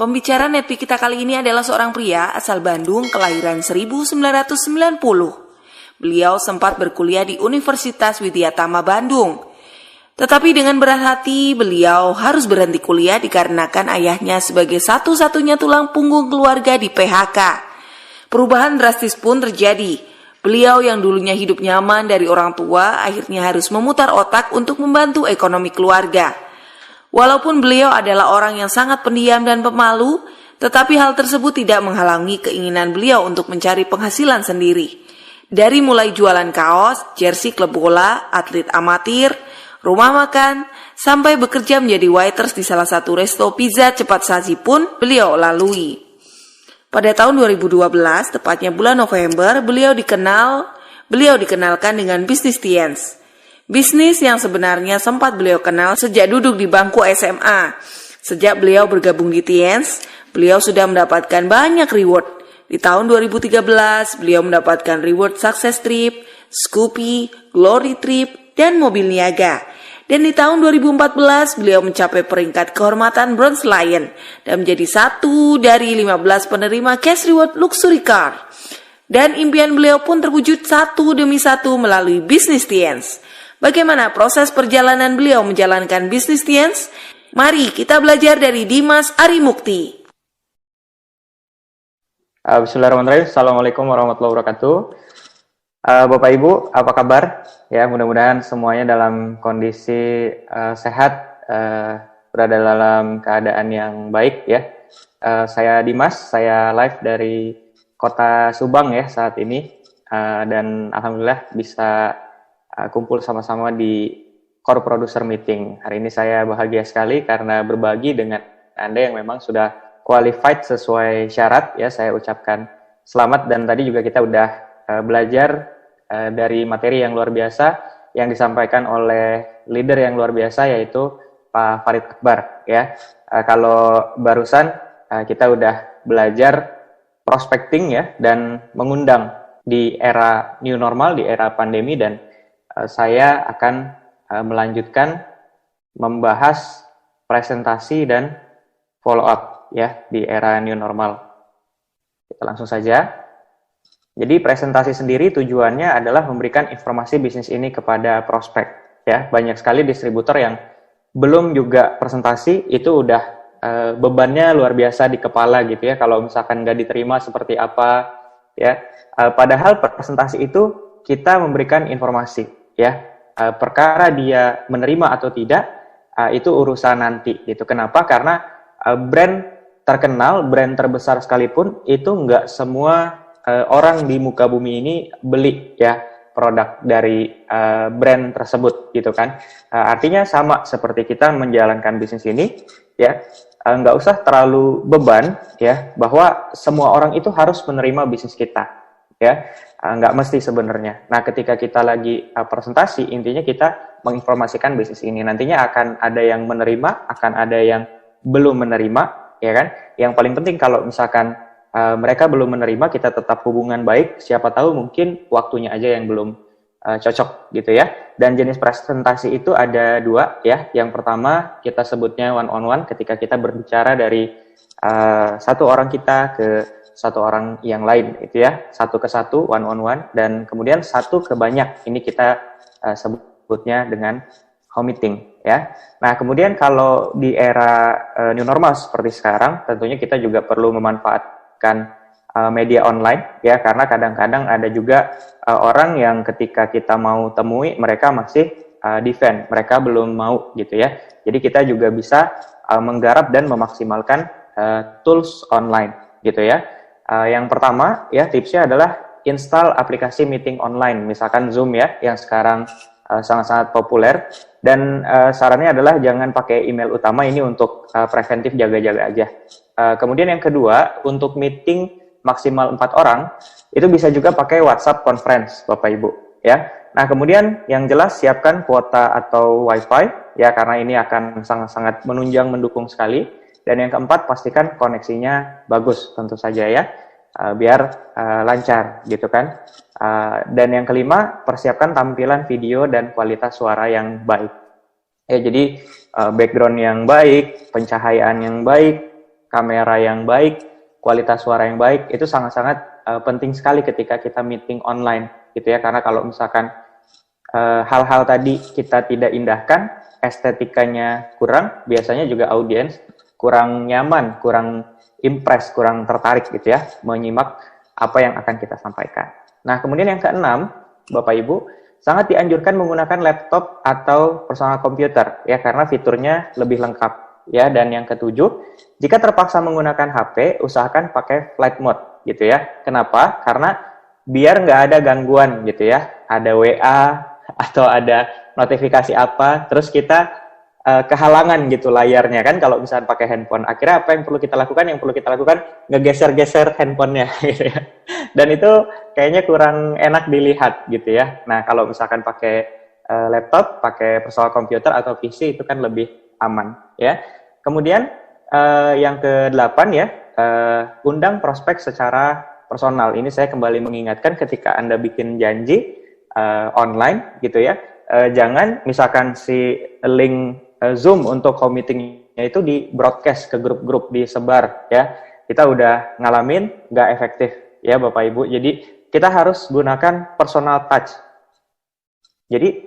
Pembicara Netpi kita kali ini adalah seorang pria asal Bandung kelahiran 1990. Beliau sempat berkuliah di Universitas Widyatama Bandung. Tetapi dengan berat hati, beliau harus berhenti kuliah dikarenakan ayahnya sebagai satu-satunya tulang punggung keluarga di PHK. Perubahan drastis pun terjadi. Beliau yang dulunya hidup nyaman dari orang tua, akhirnya harus memutar otak untuk membantu ekonomi keluarga. Walaupun beliau adalah orang yang sangat pendiam dan pemalu, tetapi hal tersebut tidak menghalangi keinginan beliau untuk mencari penghasilan sendiri. Dari mulai jualan kaos, jersey klub bola, atlet amatir, rumah makan, sampai bekerja menjadi waiters di salah satu resto pizza cepat saji pun beliau lalui. Pada tahun 2012, tepatnya bulan November, beliau dikenalkan dengan bisnis Tiens. Bisnis yang sebenarnya sempat beliau kenal sejak duduk di bangku SMA. Sejak beliau bergabung di Tiens, beliau sudah mendapatkan banyak reward. Di tahun 2013, beliau mendapatkan reward Success Trip, Scoopy, Glory Trip, dan mobil niaga. Dan di tahun 2014, beliau mencapai peringkat kehormatan Bronze Lion dan menjadi satu dari 15 penerima Cash Reward Luxury Car. Dan impian beliau pun terwujud satu demi satu melalui bisnis Tiens. Bagaimana proses perjalanan beliau menjalankan bisnis Tiens? Mari kita belajar dari Dimas Arimukti. Bismillahirrahmanirrahim. Assalamualaikum warahmatullahi wabarakatuh. Bapak Ibu, apa kabar? Ya, mudah-mudahan semuanya dalam kondisi sehat, berada dalam keadaan yang baik ya. Saya Dimas, saya live dari Kota Subang ya saat ini, dan alhamdulillah bisa kumpul sama-sama di Core Producer Meeting. Hari ini saya bahagia sekali karena berbagi dengan Anda yang memang sudah qualified sesuai syarat ya. Saya ucapkan selamat, dan tadi juga kita udah belajar dari materi yang luar biasa yang disampaikan oleh leader yang luar biasa, yaitu Pak Farid Akbar ya. Kalau barusan kita udah belajar prospecting ya, dan mengundang di era new normal, di era pandemi, dan saya akan melanjutkan membahas presentasi dan follow up ya di era new normal. Kita langsung saja. Jadi presentasi sendiri tujuannya adalah memberikan informasi bisnis ini kepada prospek ya. Banyak sekali distributor yang belum juga presentasi itu udah bebannya luar biasa di kepala gitu ya, kalau misalkan nggak diterima seperti apa ya. Padahal presentasi itu kita memberikan informasi ya. Perkara dia menerima atau tidak itu urusan nanti gitu. Kenapa? Karena brand terkenal, brand terbesar sekalipun itu nggak semua orang di muka bumi ini beli ya produk dari brand tersebut gitu kan. Artinya sama seperti kita menjalankan bisnis ini ya, nggak usah terlalu beban ya bahwa semua orang itu harus menerima bisnis kita ya, nggak mesti sebenarnya. Nah, ketika kita lagi presentasi, intinya kita menginformasikan bisnis ini. Nantinya akan ada yang menerima, akan ada yang belum menerima ya kan. Yang paling penting kalau misalkan mereka belum menerima, kita tetap hubungan baik. Siapa tahu mungkin waktunya aja yang belum cocok gitu ya. Dan jenis presentasi itu ada dua ya. Yang pertama kita sebutnya one on one, ketika kita berbicara dari satu orang kita ke satu orang yang lain gitu ya. Satu ke satu, one on one. Dan kemudian satu ke banyak, ini kita sebutnya dengan home meeting ya. Nah, kemudian kalau di era new normal seperti sekarang, tentunya kita juga perlu memanfaatkan media online ya, karena kadang-kadang ada juga orang yang ketika kita mau temui mereka masih defend, mereka belum mau gitu ya. Jadi kita juga bisa menggarap dan memaksimalkan tools online gitu ya. Yang pertama ya, tipsnya adalah install aplikasi meeting online, misalkan Zoom ya, yang sekarang sangat-sangat populer. Dan sarannya adalah jangan pakai email utama, ini untuk preventif, jaga-jaga aja. Kemudian yang kedua, untuk meeting maksimal 4 orang, itu bisa juga pakai WhatsApp conference Bapak Ibu ya. Nah, kemudian yang jelas siapkan kuota atau WiFi ya, karena ini akan sangat-sangat menunjang, mendukung sekali. Dan yang keempat, pastikan koneksinya bagus tentu saja ya, biar lancar gitu kan. Dan yang kelima, persiapkan tampilan video dan kualitas suara yang baik. Ya, jadi background yang baik, pencahayaan yang baik, kamera yang baik, kualitas suara yang baik, itu sangat-sangat penting sekali ketika kita meeting online gitu ya. Karena kalau misalkan hal-hal tadi kita tidak indahkan, estetikanya kurang, biasanya juga audiens kurang nyaman, kurang impress, kurang tertarik gitu ya, menyimak apa yang akan kita sampaikan. Nah, kemudian yang keenam, Bapak Ibu, sangat dianjurkan menggunakan laptop atau personal computer ya, karena fiturnya lebih lengkap ya. Dan yang ketujuh, jika terpaksa menggunakan HP, usahakan pakai flight mode gitu ya. Kenapa? Karena biar nggak ada gangguan gitu ya, ada WA atau ada notifikasi apa, terus kita kehalangan gitu layarnya kan kalau misalnya pakai handphone. Akhirnya apa yang perlu kita lakukan? Yang perlu kita lakukan ngegeser-geser handphonenya gitu ya. Dan itu kayaknya kurang enak dilihat gitu ya. Nah, kalau misalkan pakai laptop, pakai personal computer atau PC itu kan lebih aman ya. Kemudian yang ke-8 ya, undang prospek secara personal. Ini saya kembali mengingatkan ketika Anda bikin janji online gitu ya, jangan misalkan si link Zoom untuk home meetingnya itu di broadcast ke grup-grup, disebar ya. Kita udah ngalamin nggak efektif ya Bapak Ibu. Jadi kita harus gunakan personal touch. Jadi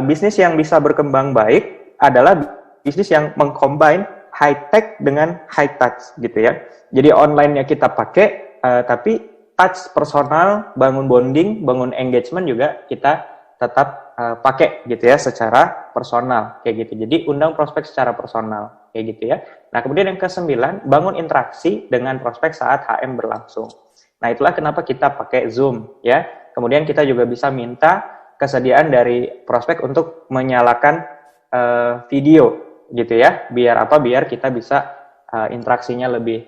bisnis yang bisa berkembang baik adalah bisnis yang mengcombine high tech dengan high touch gitu ya. Jadi online-nya kita pakai, tapi touch personal, bangun bonding, bangun engagement juga kita tetap pakai gitu ya secara personal kayak gitu. Jadi undang prospek secara personal kayak gitu ya. Nah, kemudian yang ke-9, bangun interaksi dengan prospek saat HM berlangsung. Nah, itulah kenapa kita pakai Zoom ya. Kemudian kita juga bisa minta kesediaan dari prospek untuk menyalakan video gitu ya. Biar apa? Biar kita bisa interaksinya lebih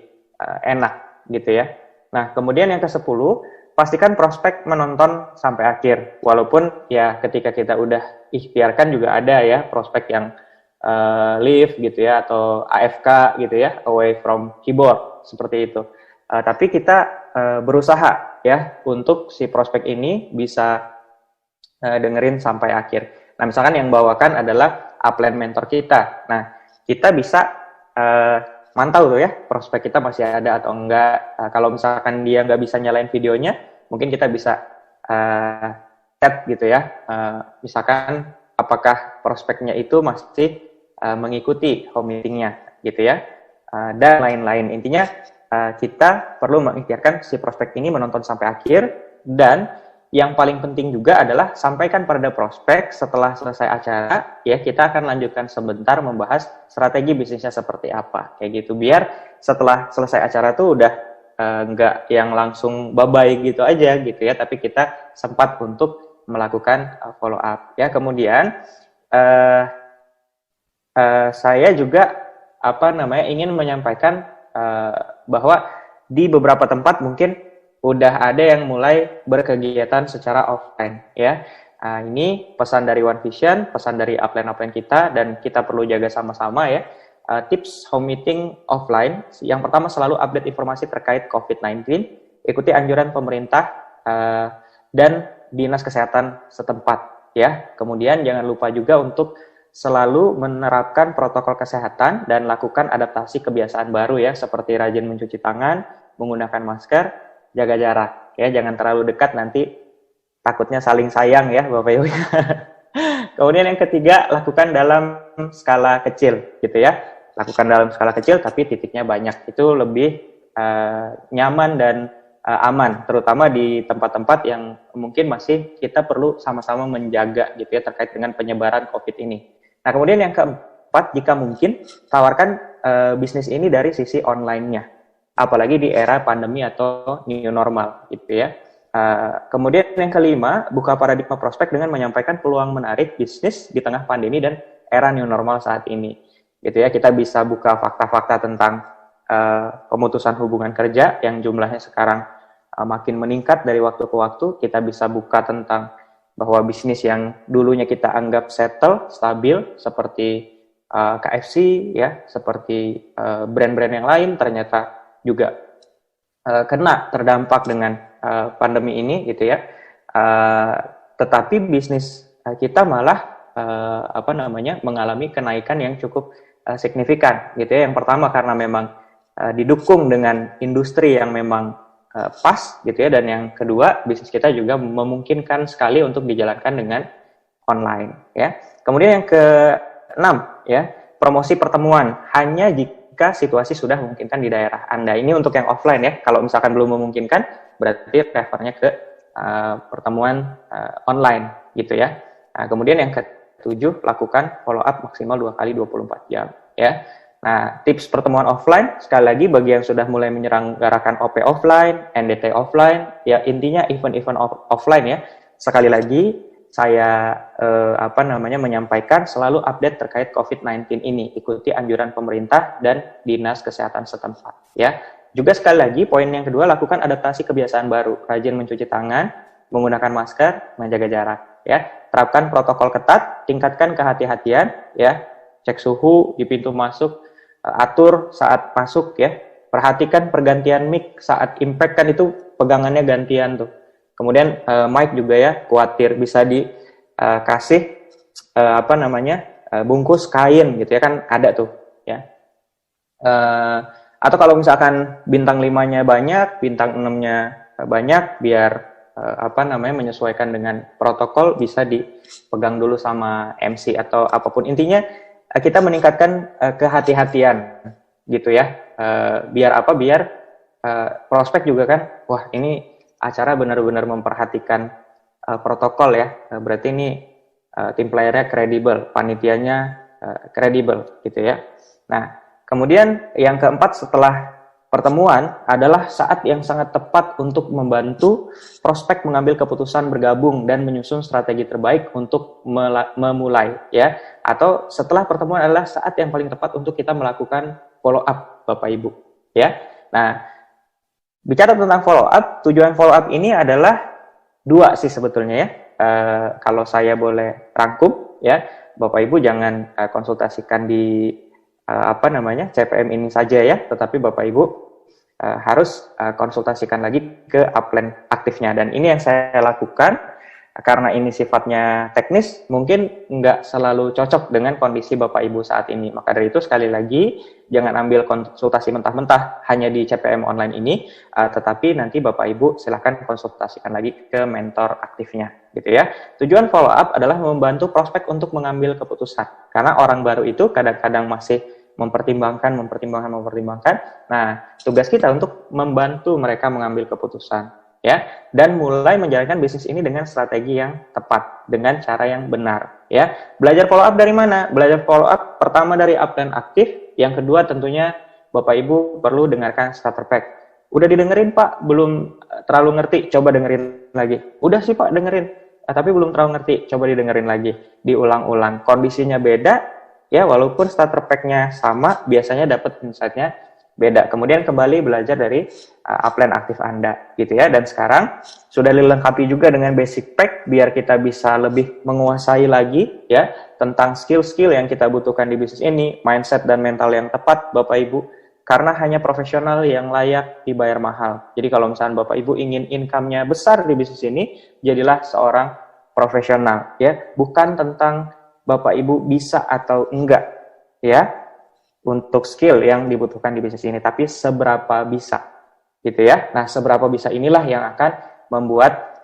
enak gitu ya. Nah, kemudian yang ke-10, pastikan prospek menonton sampai akhir. Walaupun ya ketika kita udah ikhtiarkan juga ada ya prospek yang leave gitu ya, atau AFK gitu ya, away from keyboard seperti itu. Tapi kita berusaha ya untuk si prospek ini bisa dengerin sampai akhir. Nah, misalkan yang bawakan adalah upline mentor kita. Nah, kita bisa mantau tuh ya prospek kita masih ada atau enggak. Kalau misalkan dia nggak bisa nyalain videonya, mungkin kita bisa chat gitu ya. Misalkan apakah prospeknya itu masih mengikuti home meetingnya gitu ya, dan lain-lain. Intinya kita perlu mengikhtiarkan si prospek ini menonton sampai akhir. Dan yang paling penting juga adalah sampaikan pada prospek setelah selesai acara ya, kita akan lanjutkan sebentar membahas strategi bisnisnya seperti apa kayak gitu, biar setelah selesai acara tuh udah nggak yang langsung bye-bye gitu aja gitu ya, tapi kita sempat untuk melakukan follow up ya. Kemudian saya juga ingin menyampaikan bahwa di beberapa tempat mungkin udah ada yang mulai berkegiatan secara offline ya. Ini pesan dari One Vision, pesan dari upline-upline kita, dan kita perlu jaga sama-sama ya. Tips home meeting offline. Yang pertama, selalu update informasi terkait COVID-19, ikuti anjuran pemerintah dan dinas kesehatan setempat ya. Kemudian jangan lupa juga untuk selalu menerapkan protokol kesehatan dan lakukan adaptasi kebiasaan baru ya, seperti rajin mencuci tangan, menggunakan masker, jaga jarak ya, jangan terlalu dekat, nanti takutnya saling sayang ya Bapak Ibu. Kemudian yang ketiga, lakukan dalam skala kecil gitu ya. Lakukan dalam skala kecil tapi titiknya banyak. Itu lebih nyaman dan aman, terutama di tempat-tempat yang mungkin masih kita perlu sama-sama menjaga gitu ya terkait dengan penyebaran COVID ini. Nah, kemudian yang keempat, jika mungkin tawarkan bisnis ini dari sisi online-nya. Apalagi di era pandemi atau new normal gitu ya. Kemudian yang kelima, buka paradigma prospek dengan menyampaikan peluang menarik bisnis di tengah pandemi dan era new normal saat ini. Gitu ya, kita bisa buka fakta-fakta tentang pemutusan hubungan kerja yang jumlahnya sekarang makin meningkat dari waktu ke waktu. Kita bisa buka tentang bahwa bisnis yang dulunya kita anggap settle, stabil, seperti KFC ya, seperti brand-brand yang lain, ternyata juga kena terdampak dengan pandemi ini gitu ya. Tetapi bisnis kita malah mengalami kenaikan yang cukup signifikan gitu ya. Yang pertama karena memang didukung dengan industri yang memang pas gitu ya, dan yang kedua bisnis kita juga memungkinkan sekali untuk dijalankan dengan online ya. Kemudian yang keenam ya, promosi pertemuan hanya jika situasi sudah memungkinkan di daerah Anda. Ini untuk yang offline ya. Kalau misalkan belum memungkinkan, berarti refernya ke pertemuan online gitu ya. Nah, kemudian yang ketujuh, lakukan follow up maksimal 2 kali 24 jam ya. Nah, tips pertemuan offline, sekali lagi bagi yang sudah mulai menyelenggarakan OP offline, NDT offline, ya intinya event-event offline ya. Sekali lagi, saya menyampaikan selalu update terkait COVID-19 ini. Ikuti anjuran pemerintah dan Dinas Kesehatan setempat ya. Juga sekali lagi, poin yang kedua, lakukan adaptasi kebiasaan baru. Rajin mencuci tangan, menggunakan masker, menjaga jarak ya. Terapkan protokol ketat, tingkatkan kehati-hatian ya. Cek suhu di pintu masuk, atur saat masuk ya. Perhatikan pergantian mic saat impact, kan itu pegangannya gantian tuh. Kemudian mic juga ya, khawatir bisa dikasih bungkus kain gitu ya, kan ada tuh ya. Atau kalau misalkan bintang 5-nya banyak, bintang 6-nya banyak, biar menyesuaikan dengan protokol, bisa dipegang dulu sama MC atau apapun. Intinya kita meningkatkan kehati-hatian gitu ya, biar prospek juga kan, wah ini acara benar-benar memperhatikan protokol ya, berarti ini tim playernya kredibel, panitianya kredibel gitu ya. Nah, kemudian yang keempat setelah pertemuan adalah saat yang sangat tepat untuk membantu prospek mengambil keputusan bergabung dan menyusun strategi terbaik untuk memulai ya. Atau setelah pertemuan adalah saat yang paling tepat untuk kita melakukan follow up Bapak Ibu ya. Nah, bicara tentang follow up, tujuan follow up ini adalah dua sih sebetulnya ya. Kalau saya boleh rangkum ya, Bapak Ibu jangan konsultasikan di CPM ini saja ya, tetapi Bapak Ibu harus konsultasikan lagi ke upline aktifnya. Dan ini yang saya lakukan karena ini sifatnya teknis, mungkin nggak selalu cocok dengan kondisi Bapak Ibu saat ini. Maka dari itu sekali lagi, jangan ambil konsultasi mentah-mentah hanya di CPM online ini, tetapi nanti Bapak Ibu silahkan konsultasikan lagi ke mentor aktifnya gitu ya. Tujuan follow up adalah membantu prospek untuk mengambil keputusan. Karena orang baru itu kadang-kadang masih mempertimbangkan. Nah, tugas kita untuk membantu mereka mengambil keputusan ya, dan mulai menjalankan bisnis ini dengan strategi yang tepat, dengan cara yang benar ya. Belajar follow up dari mana? Belajar follow up pertama dari upline aktif, yang kedua tentunya Bapak Ibu perlu dengarkan starter pack. Udah didengerin Pak, belum terlalu ngerti, coba dengerin lagi. Udah sih Pak dengerin, tapi belum terlalu ngerti, coba didengerin lagi, diulang-ulang. Kondisinya beda ya, walaupun starter pack-nya sama, biasanya dapat insight-nya beda. Kemudian kembali belajar dari upline aktif Anda gitu ya. Dan sekarang sudah dilengkapi juga dengan basic pack biar kita bisa lebih menguasai lagi ya tentang skill-skill yang kita butuhkan di bisnis ini, mindset dan mental yang tepat Bapak Ibu. Karena hanya profesional yang layak dibayar mahal. Jadi kalau misalnya Bapak Ibu ingin income-nya besar di bisnis ini, jadilah seorang profesional ya. Bukan tentang Bapak Ibu bisa atau enggak ya untuk skill yang dibutuhkan di bisnis ini, tapi seberapa bisa gitu ya. Nah, seberapa bisa inilah yang akan membuat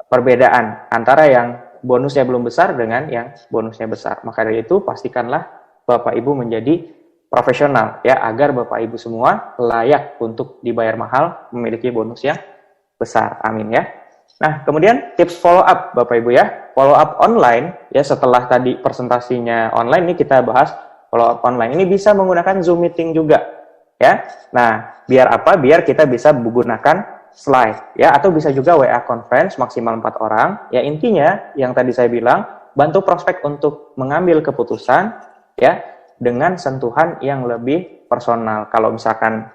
perbedaan antara yang bonusnya belum besar dengan yang bonusnya besar. Maka dari itu pastikanlah Bapak Ibu menjadi profesional ya, agar Bapak Ibu semua layak untuk dibayar mahal, memiliki bonus yang besar. Amin ya. Nah, kemudian tips follow up Bapak Ibu ya. Follow up online ya, setelah tadi presentasinya online, ini kita bahas follow up online. Ini bisa menggunakan Zoom meeting juga ya. Nah, biar apa? Biar kita bisa menggunakan slide ya, atau bisa juga WA conference maksimal 4 orang. Ya, intinya yang tadi saya bilang, bantu prospek untuk mengambil keputusan ya dengan sentuhan yang lebih personal. Kalau misalkan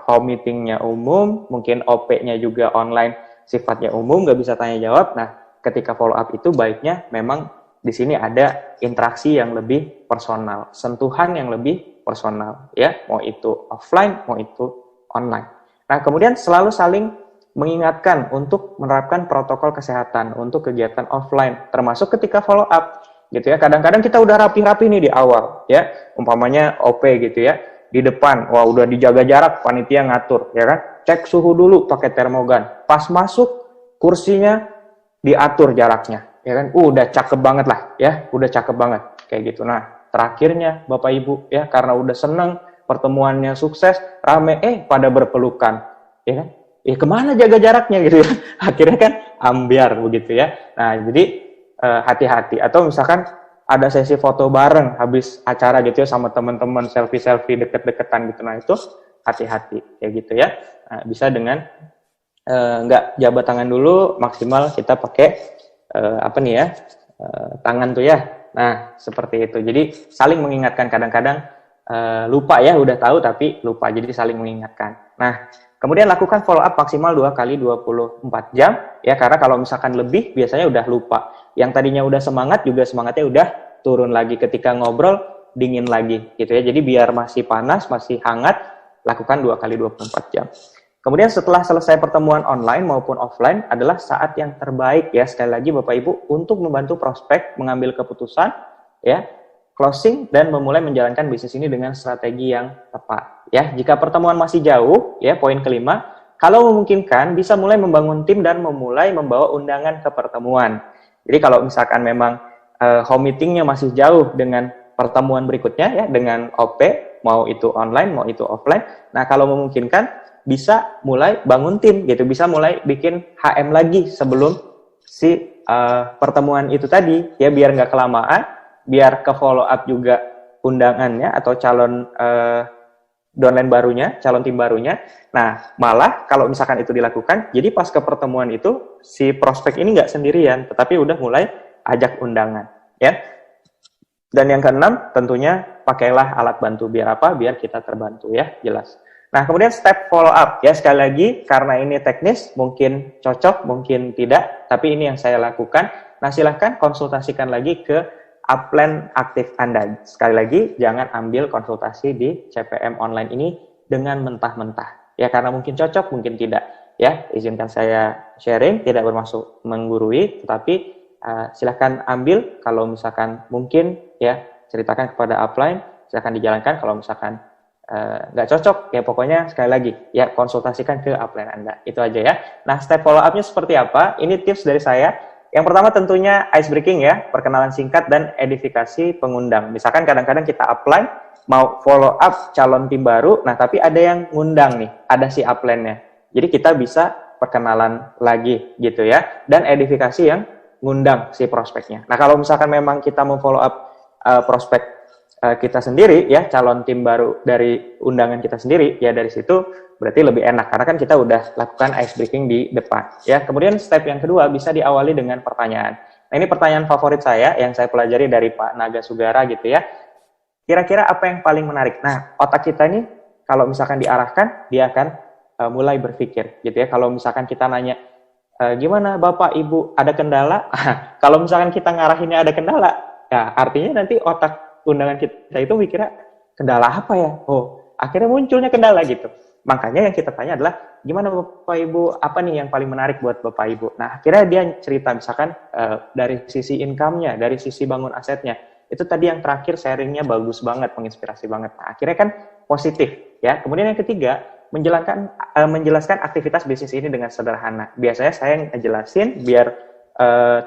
home meetingnya umum, mungkin OP-nya juga online, sifatnya umum, nggak bisa tanya jawab. Nah, ketika follow up itu baiknya memang di sini ada interaksi yang lebih personal, sentuhan yang lebih personal ya, mau itu offline, mau itu online. Nah, kemudian selalu saling mengingatkan untuk menerapkan protokol kesehatan untuk kegiatan offline, termasuk ketika follow up gitu ya. Kadang-kadang kita udah rapi-rapi nih di awal ya, umpamanya OP gitu ya, di depan, wah udah dijaga jarak, panitia ngatur, ya kan? Cek suhu dulu pakai termogan. Pas masuk, kursinya diatur jaraknya, ya kan? Udah cakep banget lah, ya, udah cakep banget, kayak gitu. Nah, terakhirnya Bapak Ibu, ya, karena udah seneng, pertemuannya sukses, rame, pada berpelukan, ya kan? Kemana jaga jaraknya gitu ya? Akhirnya kan ambiar begitu ya. Nah, jadi hati-hati. Atau misalkan ada sesi foto bareng habis acara gitu ya sama teman-teman, selfie-selfie deket-deketan gitu. Nah, itu hati-hati kayak gitu ya. Nah, bisa dengan nggak jabat tangan dulu, maksimal kita pakai tangan tuh ya. Nah, seperti itu. Jadi saling mengingatkan, kadang-kadang lupa ya, udah tahu tapi lupa. Jadi saling mengingatkan. Nah, kemudian lakukan follow up maksimal 2 kali 24 jam ya, karena kalau misalkan lebih biasanya udah lupa. Yang tadinya udah semangat juga semangatnya udah turun lagi, ketika ngobrol dingin lagi gitu ya. Jadi biar masih panas, masih hangat, lakukan 2 kali 24 jam. Kemudian setelah selesai pertemuan online maupun offline adalah saat yang terbaik ya, sekali lagi Bapak Ibu, untuk membantu prospek mengambil keputusan ya, closing dan memulai menjalankan bisnis ini dengan strategi yang tepat ya. Jika pertemuan masih jauh ya, poin kelima, kalau memungkinkan bisa mulai membangun tim dan memulai membawa undangan ke pertemuan. Jadi kalau misalkan memang home meetingnya masih jauh dengan pertemuan berikutnya ya, dengan OP, mau itu online mau itu offline, nah kalau memungkinkan bisa mulai bangun tim gitu, bisa mulai bikin HM lagi sebelum si pertemuan itu tadi ya, biar nggak kelamaan, biar ke follow up juga undangannya atau calon downline barunya, calon tim barunya. Nah, malah kalau misalkan itu dilakukan, jadi pas ke pertemuan itu si prospek ini nggak sendirian, tetapi udah mulai ajak undangan, ya. Dan yang keenam, tentunya pakailah alat bantu. Biar apa? Biar kita terbantu, ya, jelas. Nah, kemudian step follow up, ya, sekali lagi, karena ini teknis, mungkin cocok, mungkin tidak, tapi ini yang saya lakukan. Nah, silahkan konsultasikan lagi ke upline aktif Anda. Sekali lagi, jangan ambil konsultasi di CPM online ini dengan mentah-mentah. Ya, karena mungkin cocok, mungkin tidak. Ya, izinkan saya sharing, tidak bermaksud menggurui, tetapi silahkan ambil. Kalau misalkan mungkin, ya, ceritakan kepada upline, silahkan dijalankan. Kalau misalkan nggak cocok, ya pokoknya sekali lagi, ya konsultasikan ke upline Anda. Itu aja ya. Nah, step follow up-nya seperti apa? Ini tips dari saya. Yang pertama tentunya ice breaking ya, perkenalan singkat dan edifikasi pengundang. Misalkan kadang-kadang kita upline, mau follow up calon tim baru, nah tapi ada yang ngundang nih, ada si upline-nya. Jadi kita bisa perkenalan lagi gitu ya, dan edifikasi yang ngundang si prospeknya. Nah kalau misalkan memang kita mau follow up prospek kita sendiri ya, calon tim baru dari undangan kita sendiri, ya dari situ berarti lebih enak karena kan kita udah lakukan ice breaking di depan ya. Kemudian step yang kedua bisa diawali dengan pertanyaan. Nah ini pertanyaan favorit saya yang saya pelajari dari Pak Naga Sugara gitu ya. Kira-kira apa yang paling menarik? Nah, otak kita ini kalau misalkan diarahkan, dia akan mulai berpikir gitu ya. Kalau misalkan kita nanya, gimana Bapak Ibu, ada kendala? Kalau misalkan kita ngarahinnya ada kendala, ya artinya nanti otak undangan kita itu mikirnya kendala apa ya? Oh, akhirnya munculnya kendala gitu. Makanya yang kita tanya adalah, gimana Bapak Ibu, apa nih yang paling menarik buat Bapak Ibu? Nah, akhirnya dia cerita misalkan dari sisi income-nya, dari sisi bangun asetnya. Itu tadi yang terakhir sharingnya bagus banget, menginspirasi banget. Nah, akhirnya kan positif ya. Kemudian yang ketiga, menjelaskan aktivitas bisnis ini dengan sederhana. Biasanya saya ngejelasin biar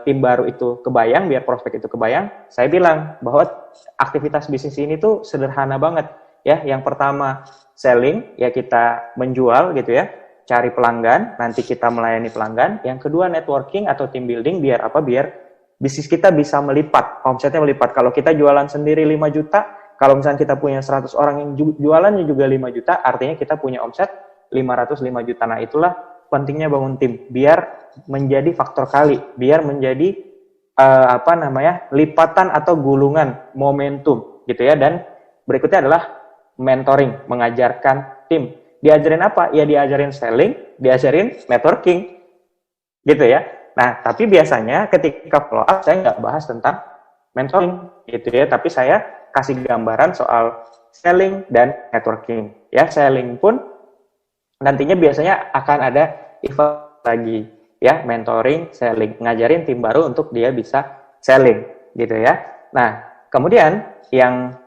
tim baru itu kebayang, biar prospek itu kebayang. Saya bilang bahwa aktivitas bisnis ini tuh sederhana banget ya. Yang pertama selling, ya kita menjual gitu ya, cari pelanggan, nanti kita melayani pelanggan. Yang kedua networking atau team building, biar apa? Biar bisnis kita bisa melipat, omsetnya melipat. Kalau kita jualan sendiri 5 juta, kalau misalnya kita punya 100 orang yang jualannya juga 5 juta, artinya kita punya omset 505 juta. Nah itulah pentingnya bangun tim, biar menjadi faktor kali, biar menjadi lipatan atau gulungan momentum gitu ya. Dan berikutnya adalah mentoring, mengajarkan tim. Diajarin apa? Ya diajarin selling, diajarin networking gitu ya. Nah, tapi biasanya ketika follow up saya nggak bahas tentang mentoring gitu ya, tapi saya kasih gambaran soal selling dan networking. Ya, selling pun nantinya biasanya akan ada event lagi ya, mentoring, selling, ngajarin tim baru untuk dia bisa selling gitu ya. Nah, kemudian yang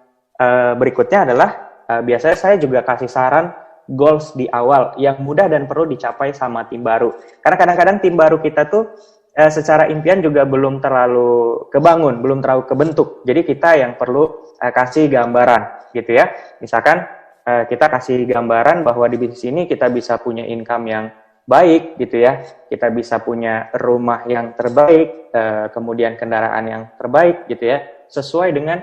berikutnya adalah biasanya saya juga kasih saran goals di awal yang mudah dan perlu dicapai sama tim baru. Karena kadang-kadang tim baru kita tuh secara impian juga belum terlalu kebangun, belum terlalu kebentuk. Jadi kita yang perlu kasih gambaran gitu ya. Misalkan kita kasih gambaran bahwa di bisnis ini kita bisa punya income yang baik gitu ya. Kita bisa punya rumah yang terbaik, kemudian kendaraan yang terbaik gitu ya. Sesuai dengan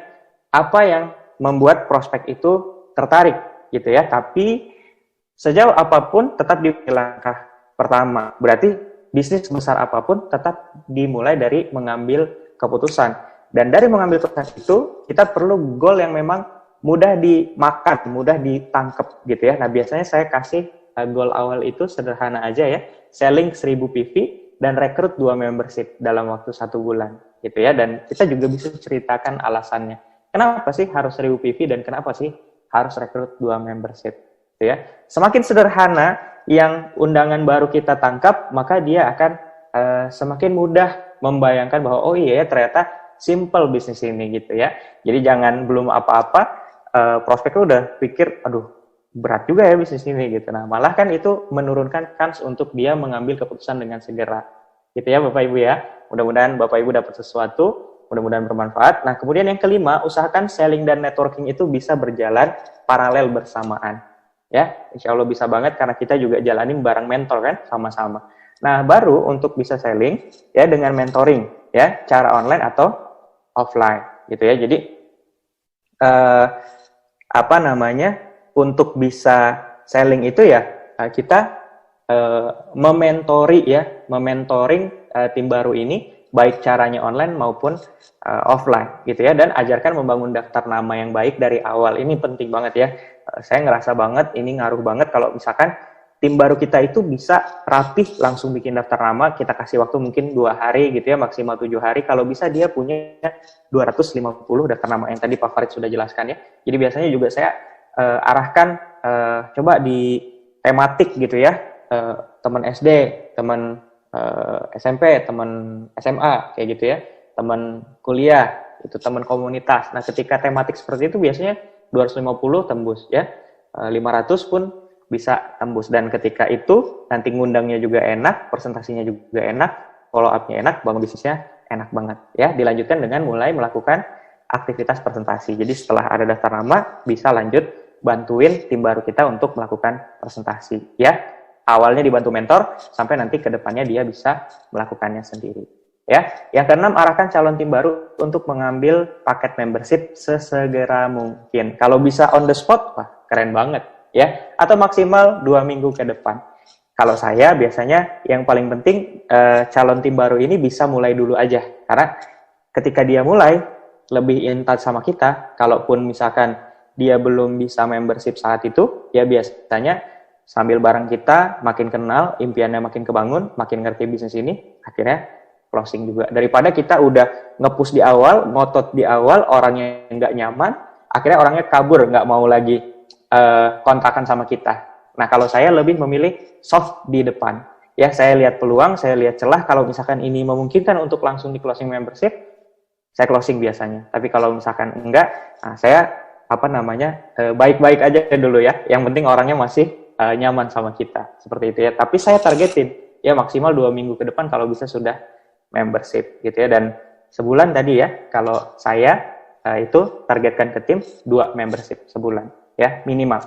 apa yang membuat prospek itu tertarik gitu ya. Tapi sejauh apapun tetap di langkah pertama. Berarti bisnis besar apapun tetap dimulai dari mengambil keputusan. Dan dari mengambil keputusan itu, kita perlu goal yang memang mudah dimakan, mudah ditangkap gitu ya. Nah, biasanya saya kasih goal awal itu sederhana aja ya. Selling 1000 PV dan rekrut 2 membership dalam waktu 1 bulan gitu ya. Dan kita juga bisa ceritakan alasannya. Kenapa sih harus 1000 PV dan kenapa sih harus rekrut 2 membership gitu ya. Semakin sederhana yang undangan baru kita tangkap, maka dia akan semakin mudah membayangkan bahwa oh iya ternyata simple bisnis ini gitu ya. Jadi jangan belum apa-apa prospeknya udah pikir aduh berat juga ya bisnis ini gitu. Nah, malah kan itu menurunkan kans untuk dia mengambil keputusan dengan segera. Gitu ya Bapak Ibu ya. Mudah-mudahan Bapak Ibu dapat sesuatu, mudah-mudahan bermanfaat. Nah, kemudian yang kelima, usahakan selling dan networking itu bisa berjalan paralel bersamaan. Ya, insya Allah bisa banget karena kita juga jalanin bareng mentor kan sama-sama. Nah, baru untuk bisa selling ya dengan mentoring ya, cara online atau offline gitu ya. Jadi untuk bisa selling itu ya kita mementoring tim baru ini baik caranya online maupun offline gitu ya, dan ajarkan membangun daftar nama yang baik dari awal. Ini penting banget ya. Saya ngerasa banget ini ngaruh banget kalau misalkan tim baru kita itu bisa rapih langsung bikin daftar nama, kita kasih waktu mungkin 2 hari gitu ya, maksimal 7 hari, kalau bisa dia punya 250 daftar nama yang tadi Pak Farid sudah jelaskan ya. Jadi biasanya juga saya arahkan coba di tematik gitu ya, teman SD, teman SMP, teman SMA kayak gitu ya, teman kuliah, itu teman komunitas. Nah, ketika tematik seperti itu biasanya 250 tembus ya, 500 pun bisa tembus. Dan ketika itu nanti ngundangnya juga enak, presentasinya juga enak, follow up-nya enak, bangun bisnisnya enak banget ya. Dilanjutkan dengan mulai melakukan aktivitas presentasi. Jadi setelah ada daftar nama, bisa lanjut bantuin tim baru kita untuk melakukan presentasi ya. Awalnya dibantu mentor, sampai nanti ke depannya dia bisa melakukannya sendiri. Ya, yang keenam, arahkan calon tim baru untuk mengambil paket membership sesegera mungkin. Kalau bisa on the spot, wah keren banget ya. Atau maksimal 2 minggu ke depan. Kalau saya biasanya yang paling penting calon tim baru ini bisa mulai dulu aja. Karena ketika dia mulai lebih in touch sama kita, kalaupun misalkan dia belum bisa membership saat itu, ya biasanya sambil bareng kita makin kenal, impiannya makin kebangun, makin ngerti bisnis ini, akhirnya closing juga. Daripada kita udah nge-push di awal, ngotot di awal, orangnya nggak nyaman, akhirnya orangnya kabur, nggak mau lagi kontakan sama kita. Nah, kalau saya lebih memilih soft di depan. Ya, saya lihat peluang, saya lihat celah. Kalau misalkan ini memungkinkan untuk langsung di closing membership, saya closing biasanya. Tapi kalau misalkan enggak, nah saya baik-baik aja dulu ya. Yang penting orangnya masih nyaman sama kita. Seperti itu ya. Tapi saya targetin ya maksimal 2 minggu ke depan kalau bisa sudah membership gitu ya. Dan sebulan tadi ya, kalau saya itu targetkan ke tim 2 membership sebulan ya minimal.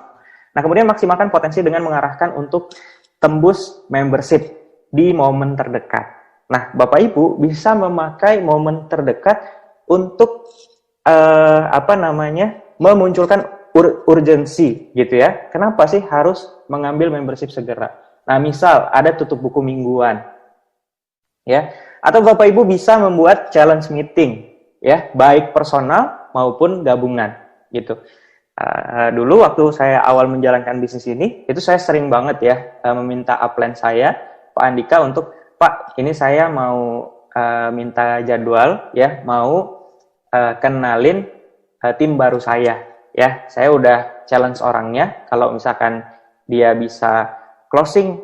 Nah, kemudian maksimalkan potensi dengan mengarahkan untuk tembus membership di momen terdekat. Nah, Bapak Ibu bisa memakai momen terdekat untuk memunculkan urgensi gitu ya. Kenapa sih harus mengambil membership segera? Nah, misal ada tutup buku mingguan ya, atau Bapak Ibu bisa membuat challenge meeting ya, baik personal maupun gabungan gitu. Dulu waktu saya awal menjalankan bisnis ini, itu saya sering banget ya meminta upline saya, Pak Andika, untuk Pak, ini saya mau minta jadwal ya, mau kenalin tim baru saya ya. Saya udah challenge orangnya, kalau misalkan dia bisa closing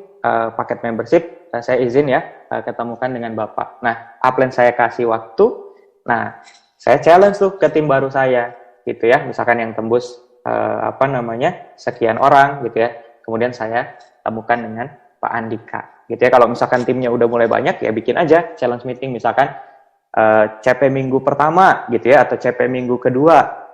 paket membership, saya izin ya ketemukan dengan Bapak. Nah, upline saya kasih waktu, nah saya challenge tuh ke tim baru saya gitu ya, misalkan yang tembus sekian orang gitu ya. Kemudian saya temukan dengan Pak Andika gitu ya. Kalau misalkan timnya udah mulai banyak ya bikin aja challenge meeting, misalkan CP minggu pertama gitu ya, atau CP minggu kedua,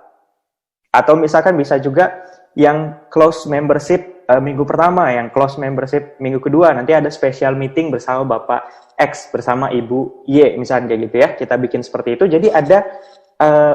atau misalkan bisa juga yang close membership minggu pertama, yang close membership minggu kedua, nanti ada special meeting bersama Bapak X bersama Ibu Y misalnya kayak gitu ya. Kita bikin seperti itu, jadi ada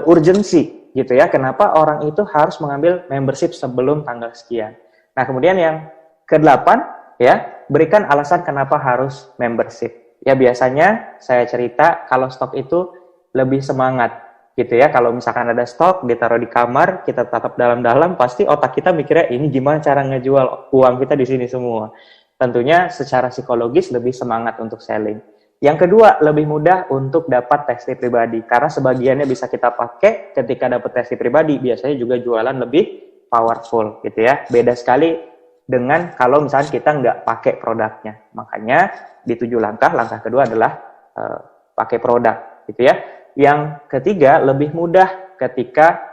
urgensi gitu ya, kenapa orang itu harus mengambil membership sebelum tanggal sekian. Nah, kemudian yang ke-8 ya, berikan alasan kenapa harus membership. Ya, biasanya saya cerita kalau stok itu lebih semangat gitu ya. Kalau misalkan ada stok ditaruh di kamar, kita tatap dalam-dalam, pasti otak kita mikirnya ini gimana cara ngejual uang kita di sini semua. Tentunya secara psikologis lebih semangat untuk selling. Yang kedua, lebih mudah untuk dapat testi pribadi, karena sebagiannya bisa kita pakai ketika dapat testi pribadi, biasanya juga jualan lebih powerful gitu ya. Beda sekali dengan kalau misalnya kita nggak pakai produknya. Makanya di 7 langkah, langkah kedua adalah pakai produk gitu ya. Yang ketiga, lebih mudah ketika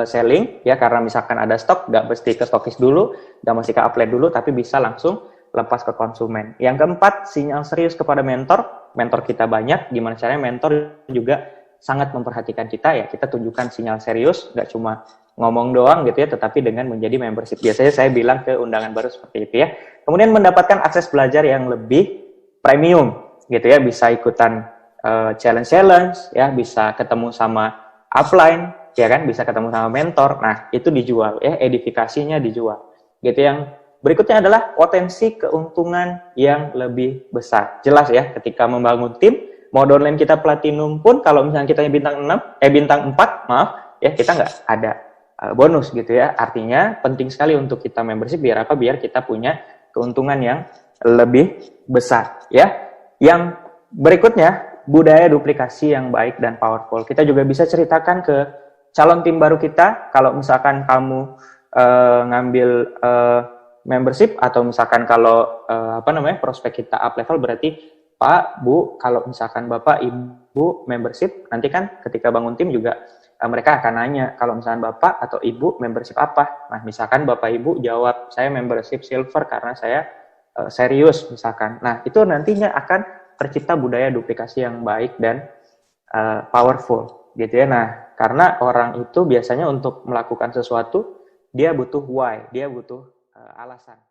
selling ya, karena misalkan ada stok, nggak mesti ke stokis dulu, nggak mesti ke outlet dulu, tapi bisa langsung lepas ke konsumen. Yang keempat, sinyal serius kepada mentor. Mentor kita banyak, gimana caranya mentor juga sangat memperhatikan kita ya. Kita tunjukkan sinyal serius, nggak cuma ngomong doang gitu ya, tetapi dengan menjadi membership. Biasanya saya bilang ke undangan baru seperti itu ya. Kemudian mendapatkan akses belajar yang lebih premium gitu ya, bisa ikutan challenge ya, bisa ketemu sama upline ya kan, bisa ketemu sama mentor. Nah, itu dijual ya, edifikasinya dijual. Gitu. Yang berikutnya adalah potensi keuntungan yang lebih besar. Jelas ya, ketika membangun tim, mau downline kita platinum pun, kalau misalnya kita bintang 4, maaf ya, kita nggak ada bonus gitu ya. Artinya penting sekali untuk kita membership, biar apa? Biar kita punya keuntungan yang lebih besar ya. Yang berikutnya, budaya duplikasi yang baik dan powerful. Kita juga bisa ceritakan ke calon tim baru kita, kalau misalkan kamu ngambil membership, atau misalkan kalau prospek kita up level, berarti Pak, Bu, kalau misalkan Bapak, Ibu membership, nanti kan ketika bangun tim juga mereka akan nanya, kalau misalkan Bapak atau Ibu membership apa. Nah, misalkan Bapak Ibu jawab, saya membership silver karena saya serius misalkan. Nah, itu nantinya akan tercipta budaya duplikasi yang baik dan powerful gitu ya. Nah, karena orang itu biasanya untuk melakukan sesuatu, dia butuh why, dia butuh alasan.